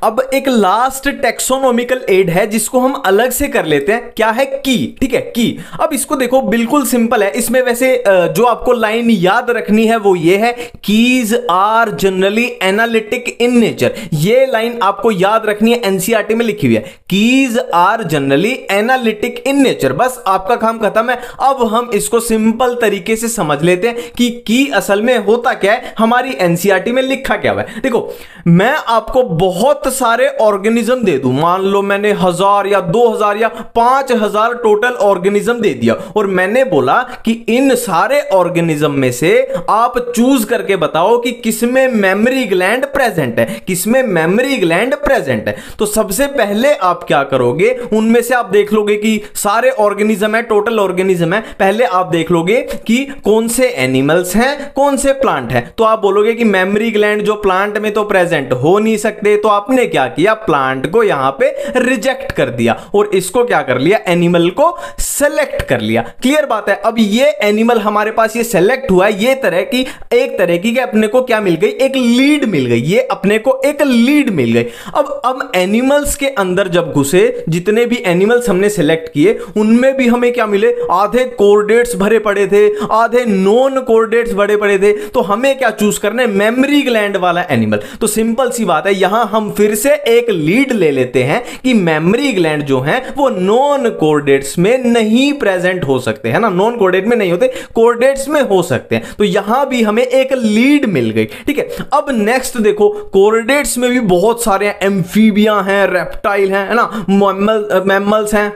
अब एक लास्ट टेक्सोनोमिकल एड है जिसको हम अलग से कर लेते हैं, क्या है, की। ठीक है, की। अब इसको देखो, बिल्कुल सिंपल है। इसमें वैसे जो आपको लाइन याद रखनी है वो ये है, keys are generally analytic in nature. ये लाइन आपको याद रखनी है, एनसीईआरटी में लिखी हुई है, keys are generally analytic in nature. बस आपका काम खत्म है। अब हम इसको सिंपल तरीके से समझ लेते हैं कि की असल में होता क्या है, हमारी एनसीईआरटी में लिखा क्या हुआ है। देखो, मैं आपको बहुत सारे ऑर्गेनिज्म दे दूं, मान लो मैंने 1000 या 2000 या 5000 टोटल ऑर्गेनिज्म दे दिया, और मैंने बोला कि इन सारे ऑर्गेनिज्म में से आप चूज करके बताओ कि किसमें मेमोरी ग्लैंड प्रेजेंट है, किसमें मेमोरी ग्लैंड प्रेजेंट है। तो सबसे पहले आप क्या करोगे, उनमें से आप देख लोगे कि सारे ऑर्गेनिज्म है, टोटल ऑर्गेनिज्म है। पहले आप देख लोगे कि कौन से एनिमल्स हैं, कौन से प्लांट हैं। तो आप बोलोगे कि मेमोरी ग्लैंड जो प्लांट में तो प्रेजेंट हो नहीं सकते, तो आपने क्या किया, प्लांट को यहां पे रिजेक्ट कर दिया और इसको क्या कर लिया, एनिमल को सेलेक्ट कर लिया। क्लियर बात है। अब ये एनिमल हमारे पास ये सेलेक्ट हुआ है, ये एक तरह की अपने को क्या मिल गई, एक लीड मिल गई। ये अपने को एक लीड मिल गई। अब एनिमल्स के अंदर जब घुसे, जितने भी एनिमल्स हमने सेलेक्ट किए उनमें भी हमें क्या मिले, आधे कोऑर्डिनेट्स भरे पड़े थे, आधे नॉन कोऑर्डिनेट्स भरे पड़े थे। तो हमें क्या चूज करना है, मेमोरी ग्लैंड वाला एनिमल। तो सिंपल सी बात है, यहां हम फिर से एक लीड ले लेते हैं कि मेमोरी ग्लैंड जो है वो नॉन कोऑर्डिनेट्स में नहीं प्रेजेंट हो सकते, है ना, नॉन कोऑर्डिनेट में नहीं होते, कोऑर्डिनेट्स में हो सकते हैं। तो यहां भी हमें एक लीड मिल गई। ठीक है, अब नेक्स्ट देखो, कोऑर्डिनेट्स में भी बहुत सारे हैं, एम्फीबिया हैं, रेप्टाइल हैं, है ना, मैमल्स हैं।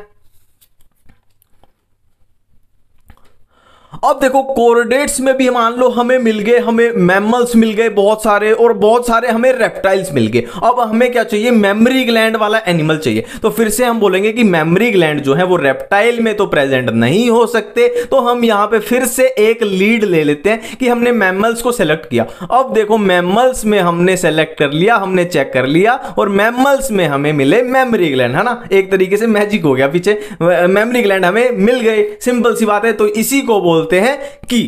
अब देखो, कोऑर्डिनेट्स में भी मान लो हमें मिल गए, हमें मैमल्स मिल गए बहुत सारे, और बहुत सारे हमें रेप्टाइल्स मिल गए। अब हमें क्या चाहिए, मेमोरी ग्लैंड वाला एनिमल चाहिए। तो फिर से हम बोलेंगे कि मेमोरी ग्लैंड जो है वो रेप्टाइल में तो प्रेजेंट नहीं हो सकते। तो हम यहां पे फिर से एक लीड ले लेते हैं कि हमने मैमल्स को सेलेक्ट किया। अब देखो, मैमल्स में हमने सेलेक्ट कर लिया, हमने चेक कर लिया, और मैमल्स में हमें मिले मेमोरी ग्लैंड, है ना, एक तरीके से मैजिक हो गया, पीछे मेमोरी ग्लैंड हमें मिल गए। सिंपल सी बात है। तो इसी को बोलते हैं की।